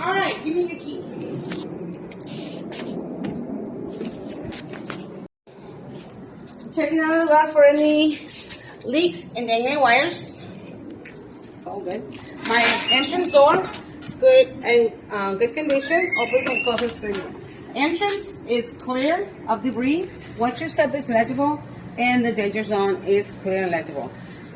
Alright, give me your key. Checking out the bus for any leaks and dangling wires. It's all good. My entrance door is good and good condition. Opens and closes for you. Entrance is clear of debris. Once your step is legible, and the danger zone is clear and legible.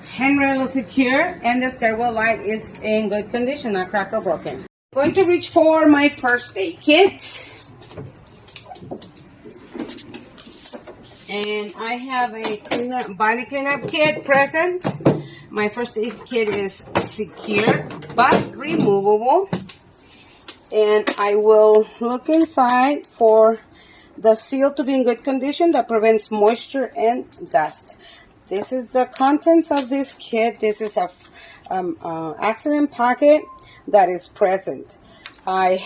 Handrail is secure, and the stairwell light is in good condition, not cracked or broken. Going to reach for my first aid kit. And I have a body cleanup kit present. My first aid kit is secure but removable. And I will look inside for the seal to be in good condition that prevents moisture and dust. This is the contents of this kit. This is a accident packet that is present. I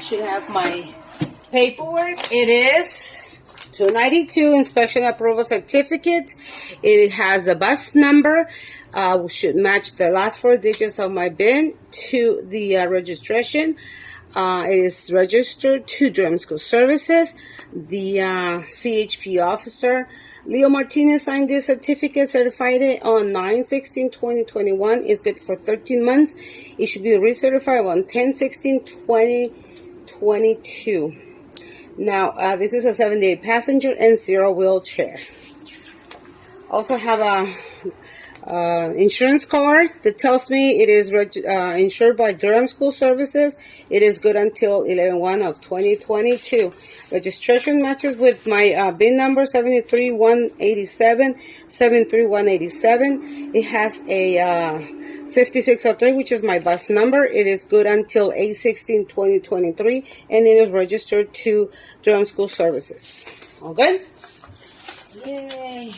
should have my paperwork. It is 292 inspection approval certificate. It has the bus number. Should match the last 4 digits of my BIN to the registration. It is registered to Durham School Services. The CHP officer, Leo Martinez, signed this certificate, certified it on 9/16/2021. It's good for 13 months. It should be recertified on 10/16/2022. Now, this is a 78 passenger and 0 wheelchair. Also have a insurance card that tells me it is insured by Durham School Services. It is good until 11/1/2022. Registration matches with my BIN number 73187, 73187. It has a 5603, which is my bus number. It is good until 8/16/2023, and it is registered to Durham School Services. All good? Yay!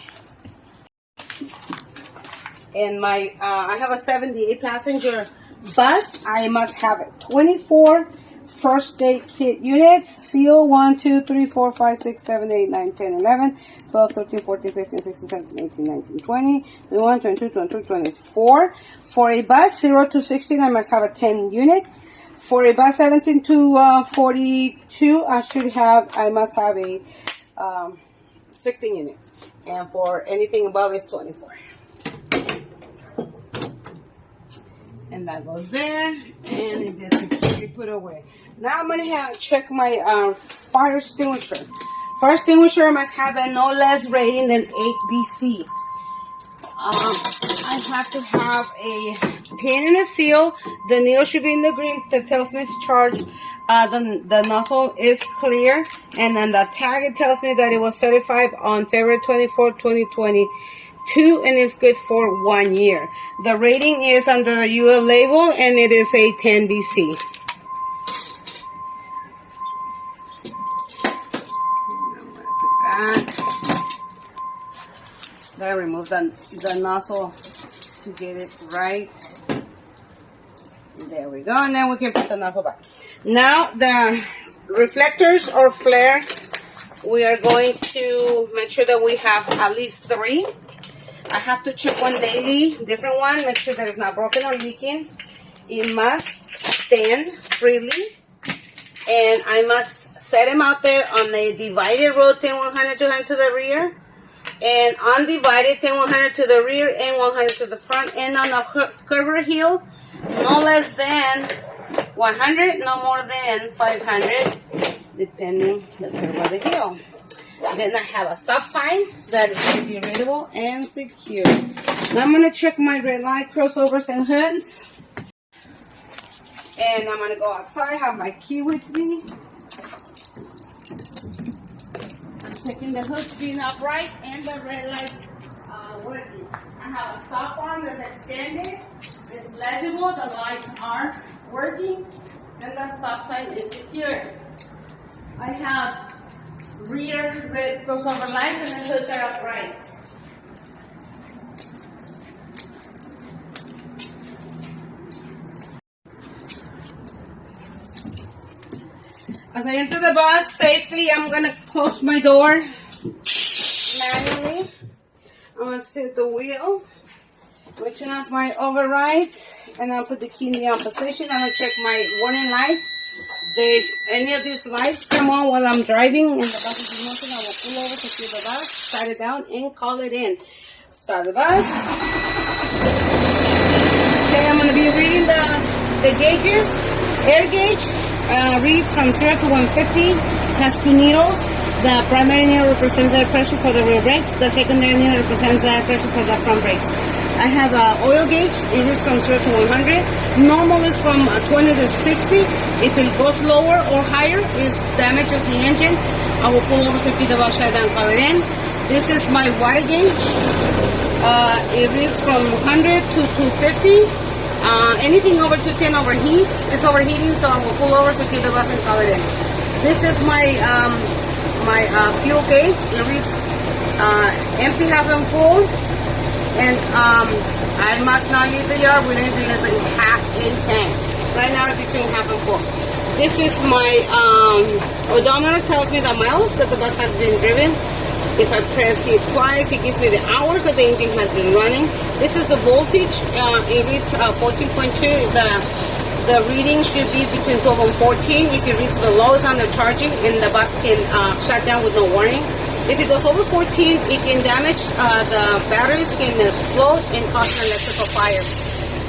And my I have a 78 passenger bus. I must have 24 first aid kit units. Seal 1, 2, 3, 4, 5, 6, 7, 8, 9, 10, 11, 12, 13, 14, 15, 16, 17, 18, 19, 20, 21, 22, 23, 24. For a bus 0 to 16, I must have a 10 unit. For a bus 17 to 42, I must have a 16 unit. And for anything above is 24. And that goes there, and it is securely put away. Now I'm going to check my fire extinguisher. Fire extinguisher must have a no less rating than 8BC. I have to have a pin and a seal. The needle should be in the green that tells me it's charged. The nozzle is clear, and then the tag, it tells me that it was certified on February 24, 2022, and it's good for 1 year. The rating is under the UL label, and it is a 10BC. Gotta remove the nozzle to get it right. There we go, and then we can put the nozzle back. Now the reflectors or flare, we are going to make sure that we have at least 3. I have to check one daily, different one, make sure that it's not broken or leaking. It must stand freely, and I must set them out there on a divided road, 10-100, 200 to the rear, and undivided 10-100 to the rear and 100 to the front, and on a curved heel, no less than 100, no more than 500, depending the curve of the heel. Then I have a stop sign that should be readable and secure. Now I'm going to check my red light, crossovers, and hoods. And I'm going to go outside. I have my key with me. I'm checking the hoods being upright and the red light working. I have a stop arm that's extended. It's legible. The lights are working. And the stop sign is secure. I have rear red crossover lights, and the hoods are upright. As I enter the bus safely, I'm going to close my door manually. I'm going to sit at the wheel, switching off my overrides, and I'll put the key in the on position. I'm going to check my warning lights. If any of these lights come on while I'm driving and the bus is moving, I will pull over to see the bus, start it down, and call it in. Start the bus. Okay, I'm going to be reading the gauges. Air gauge reads from 0 to 150, has 2 needles. The primary needle represents the air pressure for the rear brakes. The secondary needle represents the air pressure for the front brakes. I have an oil gauge. It is from 0 to 100. Normal is from 20 to 60. If it goes lower or higher, it's damage of the engine. I will pull over, secure the bus, shut down, call it in. This is my water gauge. It reads from 100 to 250. Anything over 210 overheats. It's overheating, so I will pull over, secure the bus, and call it in. This is my fuel gauge. It reads empty, half, and full. And I must not leave the yard with anything less than half a tank. Right now it's between half and full. This is my odometer. Tells me the miles that the bus has been driven. If I press it twice, it gives me the hours that the engine has been running. This is the voltage. It reads 14.2. The reading should be between 12 and 14. If it reaches the lowest on the charging, and the bus can shut down with no warning. If it goes over 14, it can damage the batteries, can explode, and cause an electrical fire.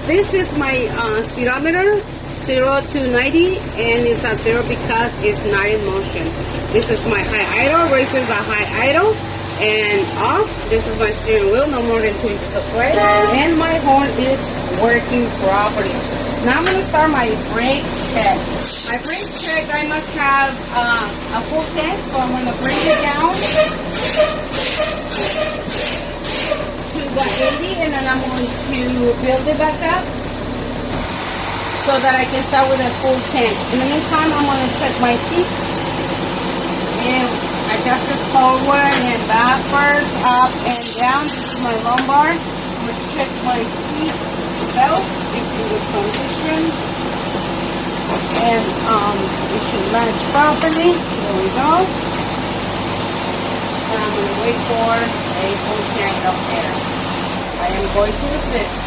This is my speedometer, 0 to 90, and it's at 0 because it's not in motion. This is my high idle, raises the high idle, and off. This is my steering wheel, no more than 2 inches of play, and my horn is working properly. Now I'm going to start my brake check. My brake check, I must have a full tank, so I'm going to bring it down to the 80, and then I'm going to build it back up so that I can start with a full tank. In the meantime, I'm going to check my seats, and adjust it forward and backwards, up and down. This is my lumbar. I'm going to check my seat belt, it's in good condition, and it should latch properly. There we go. And I'm going to wait for a full tank of air. I am going to assist.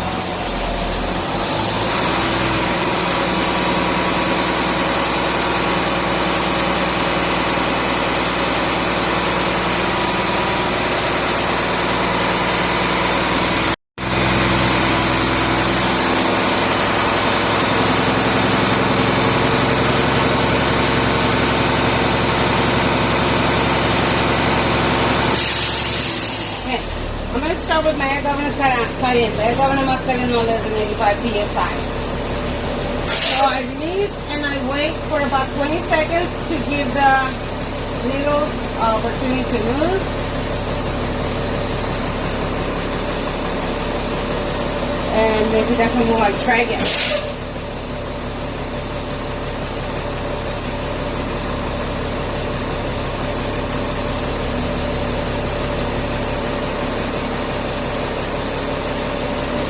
With my air governor cut in. The air governor must cut in no less than 85 psi. So I release and I wait for about 20 seconds to give the needles opportunity to move. And if it doesn't move, I try again.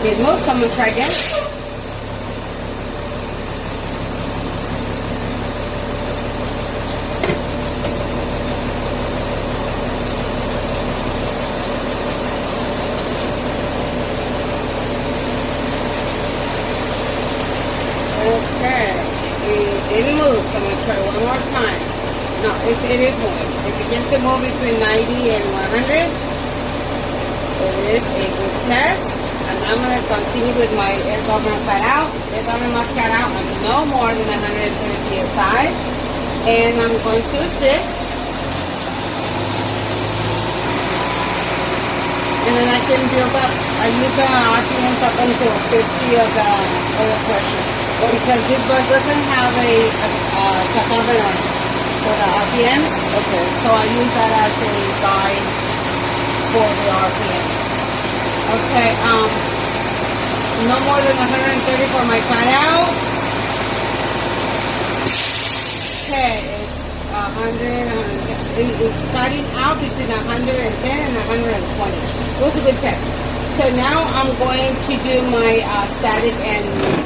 It moves, so I'm going to try again. Okay, it didn't move, so I'm going to try one more time. No, it is moving. It begins to move between 90 and 100. It is a good test. And I'm going to continue with my air governor cut out. Air governor must cut out no more than 130 psi. And I'm going to assist. And then I can build up. I use the RPMs up until 50 of the oil pressure. But because this bus doesn't have a tachometer for the RPMs, okay, so I use that as a guide for the RPMs. Okay, no more than 130 for my cut out. Okay, it's starting out between 110 and 120. It was a good test. So now I'm going to do my static and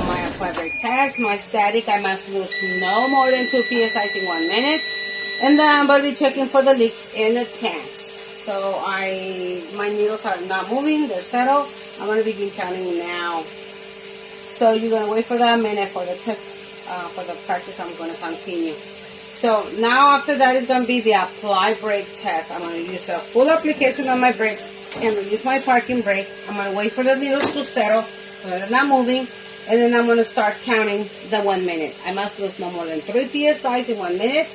my applied brake test. My static, I must lose no more than 2 psi in 1 minute. And then I'm going to be checking for the leaks in the tanks. So my needles are not moving, they're settled. I'm going to begin counting now. So you're gonna wait for that minute for the test, for the practice. I'm gonna continue. So now after that is gonna be the apply brake test. I'm gonna use a full application on my brake and release my parking brake. I'm gonna wait for the needles to settle so that they're not moving, and then I'm gonna start counting the 1 minute. I must lose no more than 3 psi in 1 minute,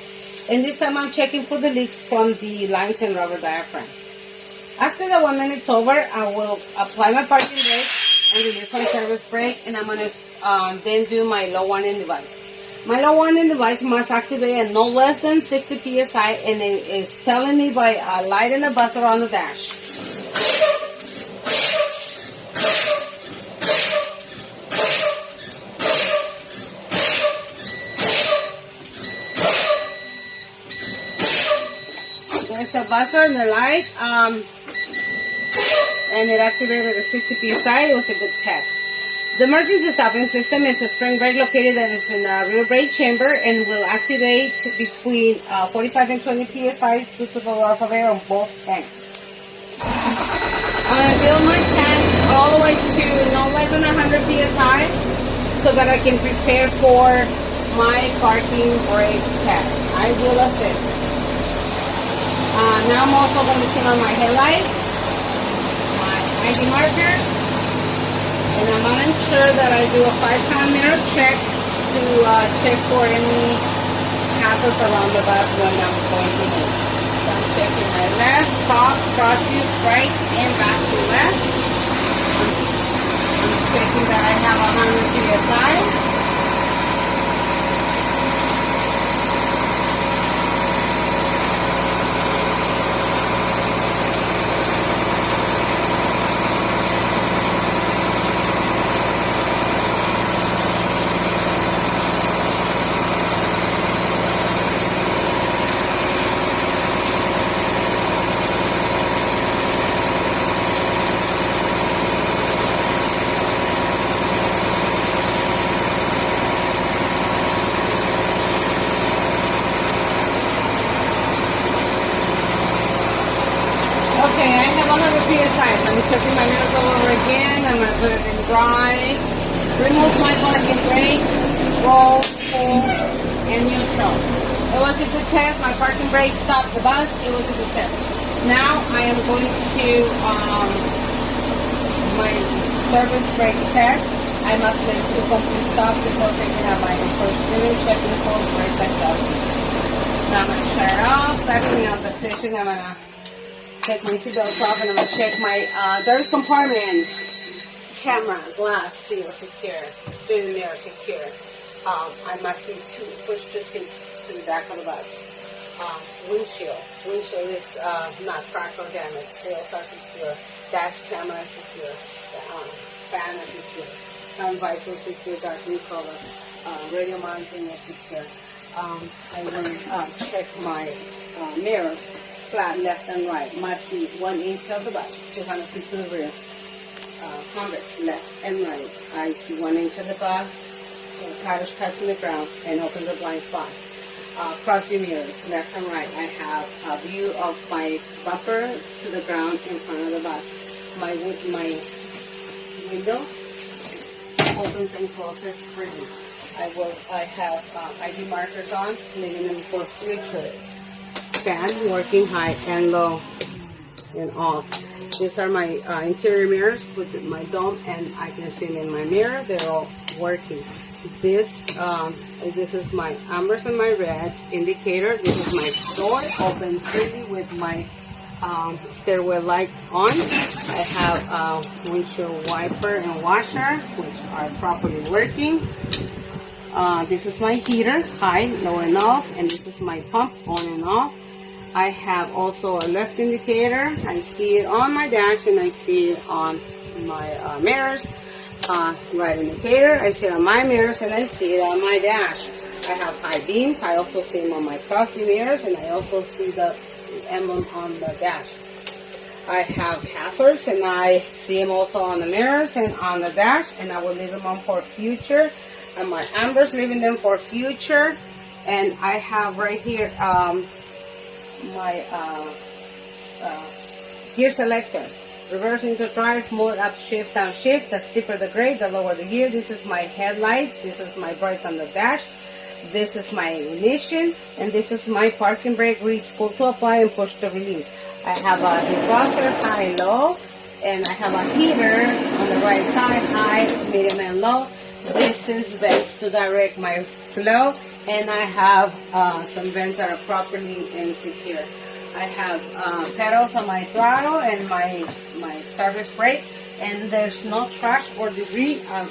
and this time I'm checking for the leaks from the lines and rubber diaphragm. After the 1 minute's over, I will apply my parking brake and release my service brake, and I'm gonna then do my low warning device. My low warning device must activate at no less than 60 psi, and it is telling me by a light and a buzzer on the dash. There's a buzzer and the light, and it activated at 60 psi. It was a good test. The emergency stopping system is a spring brake located that is in the rear brake chamber and will activate between 45 and 20 psi due to the loss of air on both tanks. I'm going to fill my tank all the way to no less than 100 psi so that I can prepare for my parking brake test. I will assist. Now I'm also going to turn on my headlights, my ID markers, and I'm going to ensure that I do a 5-pound mirror check to check for any hazards around the bus when I'm going to move. So I'm checking my left, top, cross view, right, and back to left. I'm checking that I have 100 psi. Okay, I have 100 psi. I'm checking my mirrors all over again. I'm going to put it in dry. Remove my parking brake. Roll, pull, and neutral. It was a good test. My parking brake stopped the bus. It was a good test. Now I am going to my service brake test. I must make two complete stops before taking out my first finish, checking full brake adjustment. Now I'm going to shut it off. Backing out the station. I'm going to take my seatbelt off and I'm going to check my driver's compartment. Camera, glass, seal secure. Steering mirror secure. I must see push two seats to the back of the bus. Windshield is not cracked or damaged. Rails are secure. Dash camera is secure. Fan is secure. Sun visor secure. Darkening color. Radio monitoring is secure. I will check my mirror. Flat left and right. Must see 1 inch of the bus. 200 feet to the rear. Convex left and right. I see 1 inch of the bus. Tires touching the ground and open the blind spots. Cross view mirrors, left and right. I have a view of my bumper to the ground in front of the bus. My window opens and closes freely. I have ID markers on, leaving them for future. Fan working high and low and off. These are my interior mirrors with my dome, and I can see them in my mirror. They're all working. This is my ambers and my reds indicator. This is my door open freely with my stairway light on. I have windshield wiper and washer, which are properly working. This is my heater, high, low and off, and this is my pump, on and off. I have also a left indicator. I see it on my dash and I see it on my mirrors. Right indicator, I see it on my mirrors and I see it on my dash. I have high beams. I also see them on my cross-view mirrors, and I also see the emblem on the dash. I have hazards, and I see them also on the mirrors and on the dash, and I will leave them on for future. And my ambers, leaving them for future. And I have right here my gear selector. Reverse neutral drive, mode up, shift, down, shift. The steeper the grade, the lower the gear. This is my headlights. This is my brights on the dash. This is my ignition. And this is my parking brake. Reach, pull to apply, and push to release. I have a defroster, high, low. And I have a heater on the right side, high, medium, and low. This is vents to direct my flow. And I have some vents that are properly and secure. I have pedals on my throttle and my service brake, and there's no trash or debris on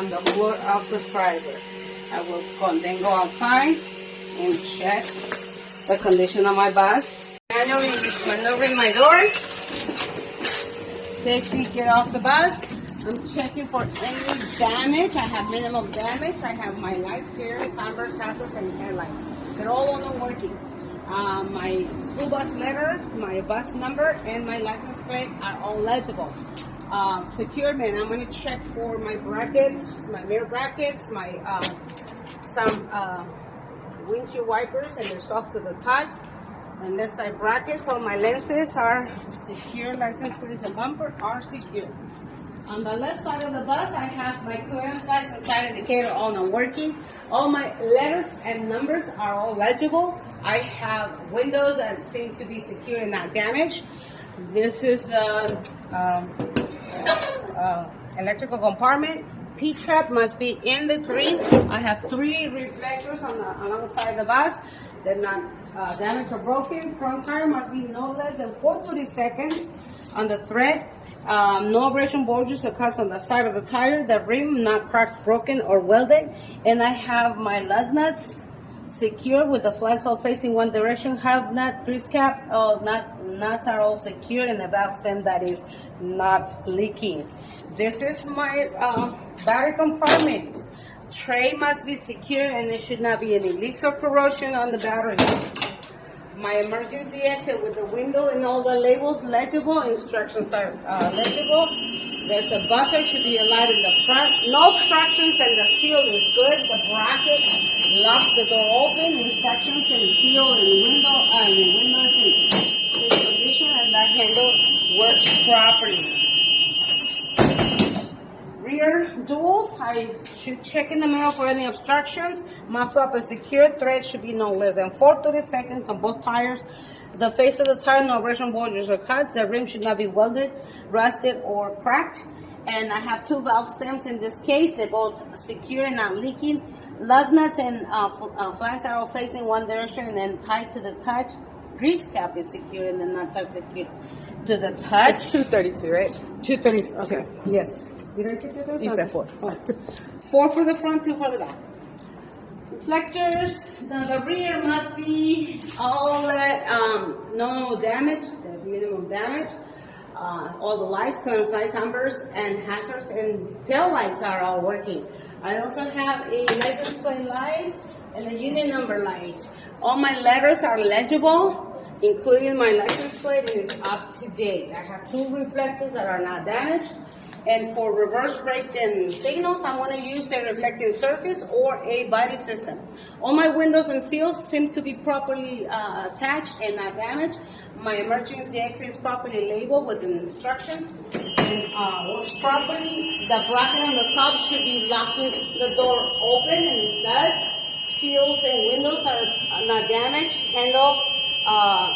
the floor of the driver. I will then go outside and check the condition of my bus. Manually maneuvering my door. Safely get off the bus. I'm checking for any damage. I have minimal damage. I have my lights, steering, sunburst, hazards, and headlights. They're all on and working. My school bus letter, my bus number, and my license plate are all legible. Securement, I'm going to check for my brackets, my mirror brackets, my some windshield wipers, and they're soft to the touch. And this side brackets, all my lenses are secure, license plates and bumper are secure. On the left side of the bus, I have my clearance lights and side indicator all not working. All my letters and numbers are all legible. I have windows that seem to be secure and not damaged. This is the electrical compartment. P-trap must be in the green. I have 3 reflectors on the side of the bus. They're not damaged or broken. Front tire must be no less than 430 seconds on the thread. No abrasion bulges or cuts on the side of the tire. The rim not cracked, broken, or welded. And I have my lug nuts secure with the flags all facing one direction. Have nut, grease cap, nuts are all secure, and the valve stem that is not leaking. This is my battery compartment. Tray must be secure, and there should not be any leaks or corrosion on the battery. My emergency exit with the window and all the labels legible. Instructions are legible. There's a buzzer, should be a light in the front. No obstructions, and the seal is good. The bracket locks the door open. Instructions and seal and windows in good condition, and the handle works properly. Rear duals, I should check in the mirror for any obstructions. Muffler up is secure. Thread should be no less than 430 seconds on both tires. The face of the tire, no abrasion bulges or cuts. The rim should not be welded, rusted, or cracked. And I have 2 valve stems in this case. They're both secure and not leaking. Lug nuts and flags are all facing one direction and then tied to the touch. Grease cap is secure and the nuts are secure to the touch. It's 232, right? 230. Okay. Yes. Did I get that? You said 4. 4 for the front, 2 for the back. Reflectors. The rear must be all no damage. There's minimum damage. All the lights, clearance lights, ambers, and hazards, and tail lights are all working. I also have a license plate light and a unit number light. All my letters are legible, including my license plate, and it's up to date. I have 2 reflectors that are not damaged. And for reverse brake and signals, I want to use a reflecting surface or a body system. All my windows and seals seem to be properly attached and not damaged. My emergency exit is properly labeled with the instructions and works properly. The bracket on the top should be locking the door open, and it does. Seals and windows are not damaged. Handle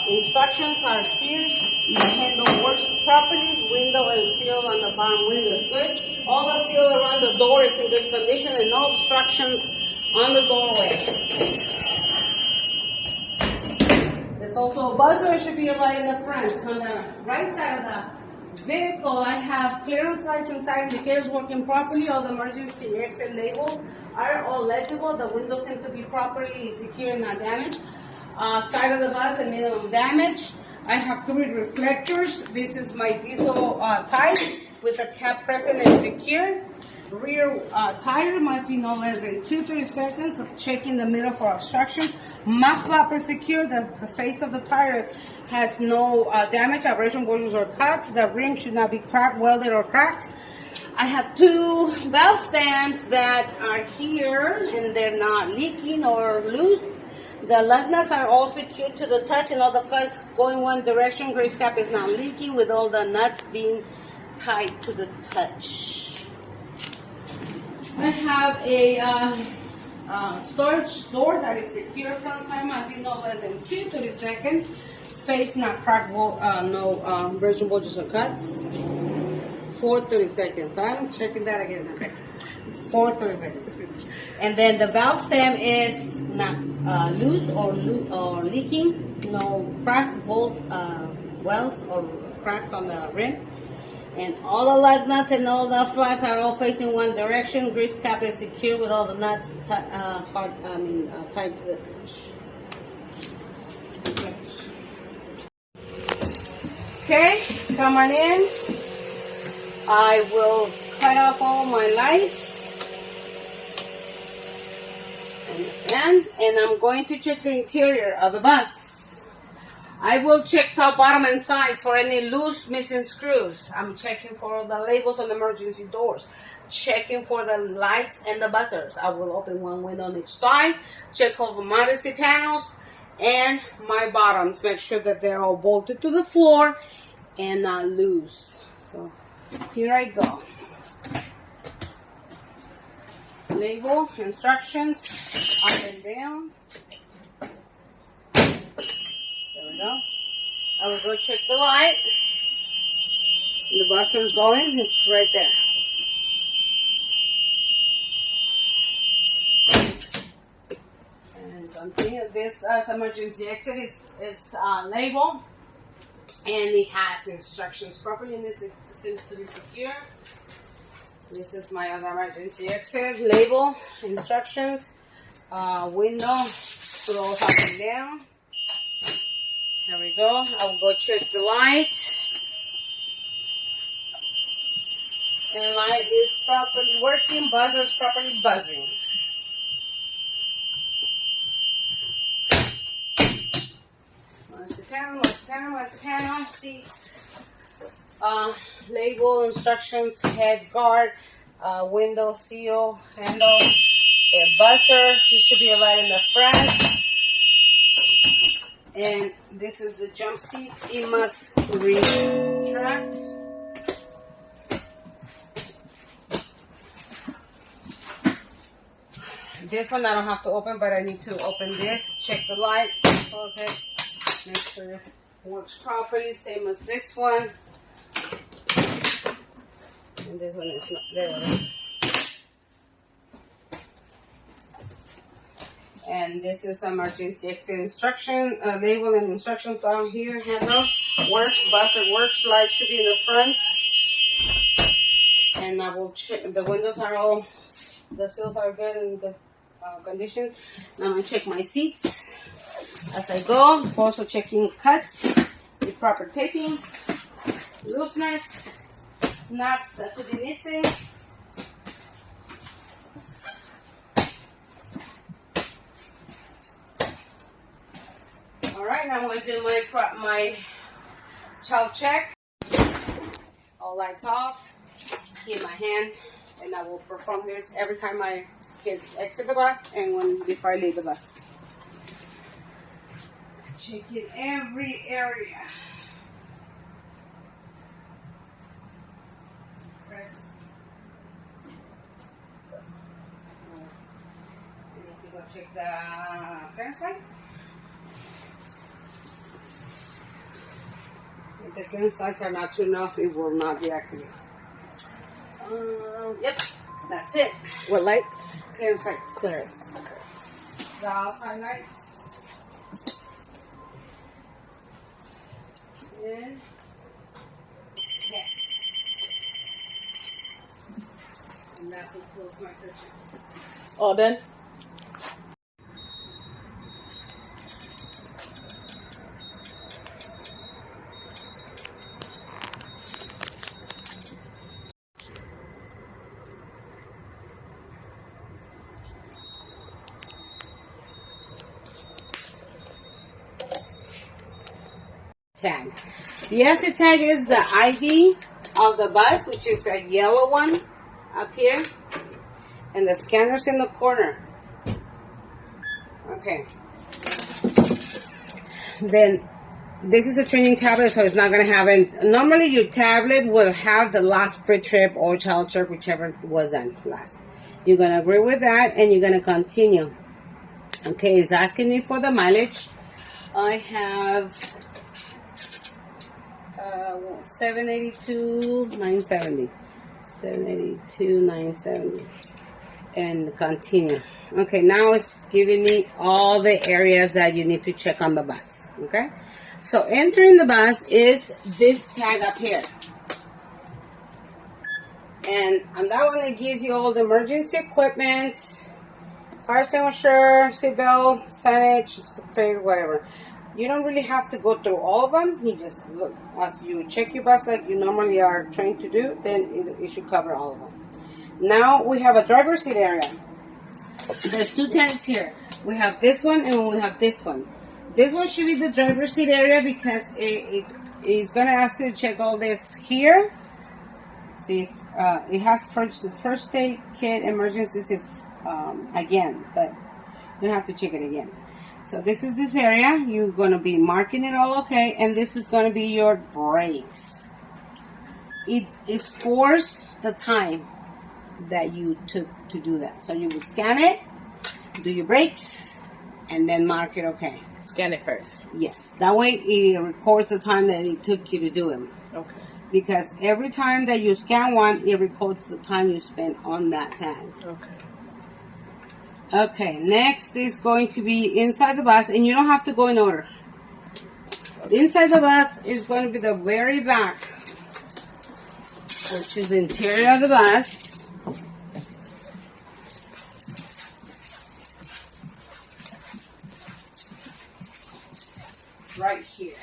instructions are clear. The handle works properly. Window and seal on the bottom window is good. All the seal around the door is in good condition and no obstructions on the doorway. There's also a buzzer. There should be a light in the front. On the right side of the vehicle, I have clearance lights and side indicators working properly. All the emergency exit labels are all legible. The windows seem to be properly secure and not damaged. Side of the bus and minimum damage. I have 3 reflectors. This is my diesel type with the cap present and secure. Rear tire must be no less than 2-3 seconds of checking the middle for obstruction. Must flap is secure. The face of the tire has no damage, abrasion, bulges, or cuts. The rim should not be cracked, welded, or cracked. I have 2 valve stems that are here and they're not leaking or loose. The lug nuts are all secured to the touch and all the flags going one direction. Grease cap is not leaking with all the nuts being tied to the touch. I have a storage door that is secure from time. I think no less than 30 seconds. Face not cracked, no virgin bulges or cuts. For 30 seconds. I'm checking that again. Okay. For 30 seconds. And then the valve stem is not loose or leaking. No cracks, bolts, welds, or cracks on the rim. And all the lug nuts and all the flags are all facing one direction. Grease cap is secure with all the nuts tied to the touch. Okay, come on in. I will cut off all my lights. And I'm going to check the interior of the bus. I will check top, bottom, and sides for any loose, missing screws. I'm checking for the labels on the emergency doors. Checking for the lights and the buzzers. I will open one window on each side. Check over modesty panels and my bottoms. Make sure that they're all bolted to the floor and not loose. So here I go. Label, instructions, up and down. There we go. I will go check the light. The buzzer is going, it's right there. And something, this emergency exit is labeled. And it has instructions properly, and it seems to be secure. This is my other emergency exit. Label, instructions, window, scroll up and down. There we go. I will go check the light. And light is properly working, buzzer is properly buzzing. What's the panel, seats, label, instructions, head guard, window seal, handle, a buzzer. There should be a light in the front. And this is the jump seat. It must retract. This one I don't have to open, but I need to open this. Check the light, close it. Make sure it works properly, same as this one. And this one is not there. And this is emergency exit instruction, label and instructions down here. Handle works, buzzer works, light should be in the front. And I will check, the windows are all, the seals are good in good condition. Now I'm going to check my seats. As I go, also checking cuts with proper taping, looseness, nuts that could be missing. All right, now I'm going to do my child check. All lights off, keep my hand, and I will perform this every time my kids exit the bus and before I leave the bus. Check in every area. Press. I need to go check the clearance light. If the clearance lights are not tuned off, it will not be activated. Yep, that's it. What lights? Clearance lights. Clearance. Okay. The outside lights. And yeah. And that will close my picture. All done? Tag. The exit tag is the ID of the bus, which is a yellow one up here, and the scanner's in the corner. Okay, then this is a training tablet, so it's not going to have it. Normally, your tablet will have the last pre-trip or child trip, whichever was done last. You're going to agree with that, and you're going to continue. Okay, it's asking me for the mileage. I have 782,970. 782,970. And continue. Okay, now it's giving me all the areas that you need to check on the bus. Okay, so entering the bus is this tag up here. And on that one, it gives you all the emergency equipment, fire extinguisher, seatbelt, signage, whatever. You don't really have to go through all of them. You just look, as you check your bus like you normally are trained to do, then it should cover all of them. Now we have a driver's seat area. There's two tags here. We have this one and we have this one. This one should be the driver's seat area because it is going to ask you to check all this here. See if it has first aid kit, emergencies again, but you don't have to check it again. So this is this area. You're going to be marking it all okay, and this is going to be your brakes. It scores the time that you took to do that. So you would scan it, do your brakes, and then mark it okay. Scan it first. Yes, that way it records the time that it took you to do them. Okay. Because every time that you scan one, it records the time you spent on that tag. Okay. Okay, next is going to be inside the bus, and you don't have to go in order. Inside the bus is going to be the very back, which is the interior of the bus. Right here.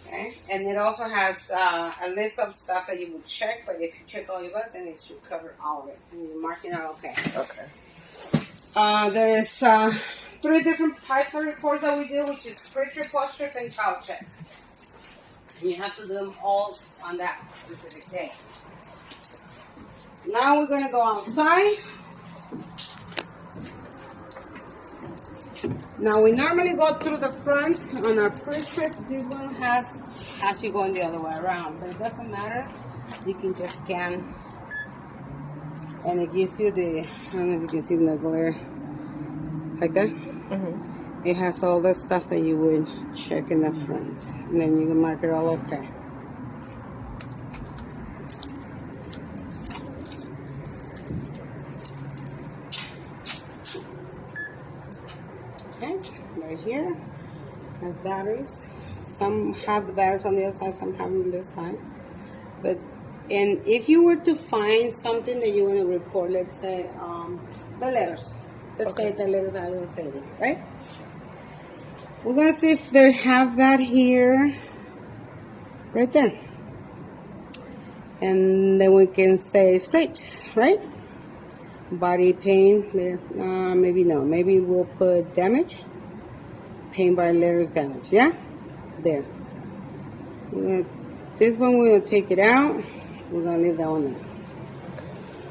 Okay, and it also has a list of stuff that you would check, but if you check all your bus, then it should cover all of it. And you're marking out okay. Okay. There is 3 different types of reports that we do, which is pre-trip, post-trip, and child check. And you have to do them all on that specific day. Now we're going to go outside. Now we normally go through the front on our pre-trip. This one has you going the other way around, but it doesn't matter. You can just scan, and it gives you the, I don't know if you can see the glare, like that. Mm-hmm. It has all the stuff that you would check in the front, and then you can mark it all okay. Right here has batteries. Some have the batteries on the other side, some have them on this side. But and if you were to find something that you want to report, let's say the letters. Let's say the letters are a little faded, right? We're gonna see if they have that here, right there. And then we can say scrapes, right? Body paint, maybe no. Maybe we'll put damage. Paint by letters damage, yeah? There. This one we're going to take it out. We're going to leave that one there.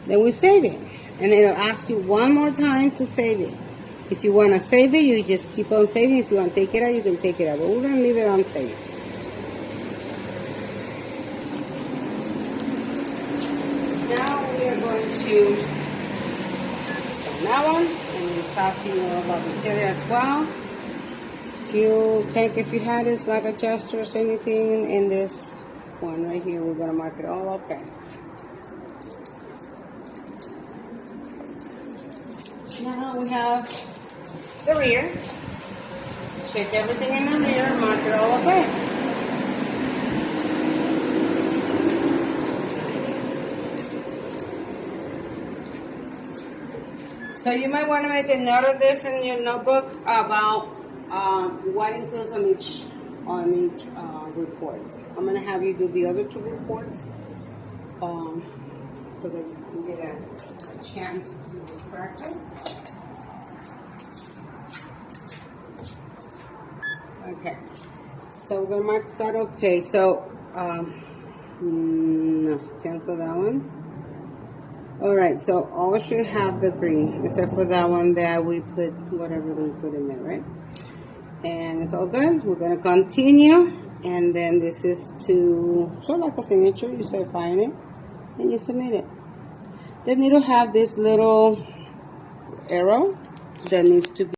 Then we save it. And it'll ask you one more time to save it. If you want to save it, you just keep on saving. If you want to take it out, you can take it out. But we're going to leave it unsaved. Now we are going to scan that one. And it's asking you about this area as well. Fuel tank, if you had it, slab adjusters, anything in this one right here, we're going to mark it all okay. Now we have the rear. Check everything in the rear, mark it all okay. So you might want to make a note of this in your notebook about what includes on each report. I'm going to have you do the other 2 reports so that you can get a chance to practice. Okay, so we're going to mark that okay. So, no, cancel that one. All right, so all should have the green, except for that one that we put whatever we put in there, right? And it's all good. We're gonna continue, and then this is to sort of like a signature. You certify it, and you submit it. Then it'll have this little arrow that needs to be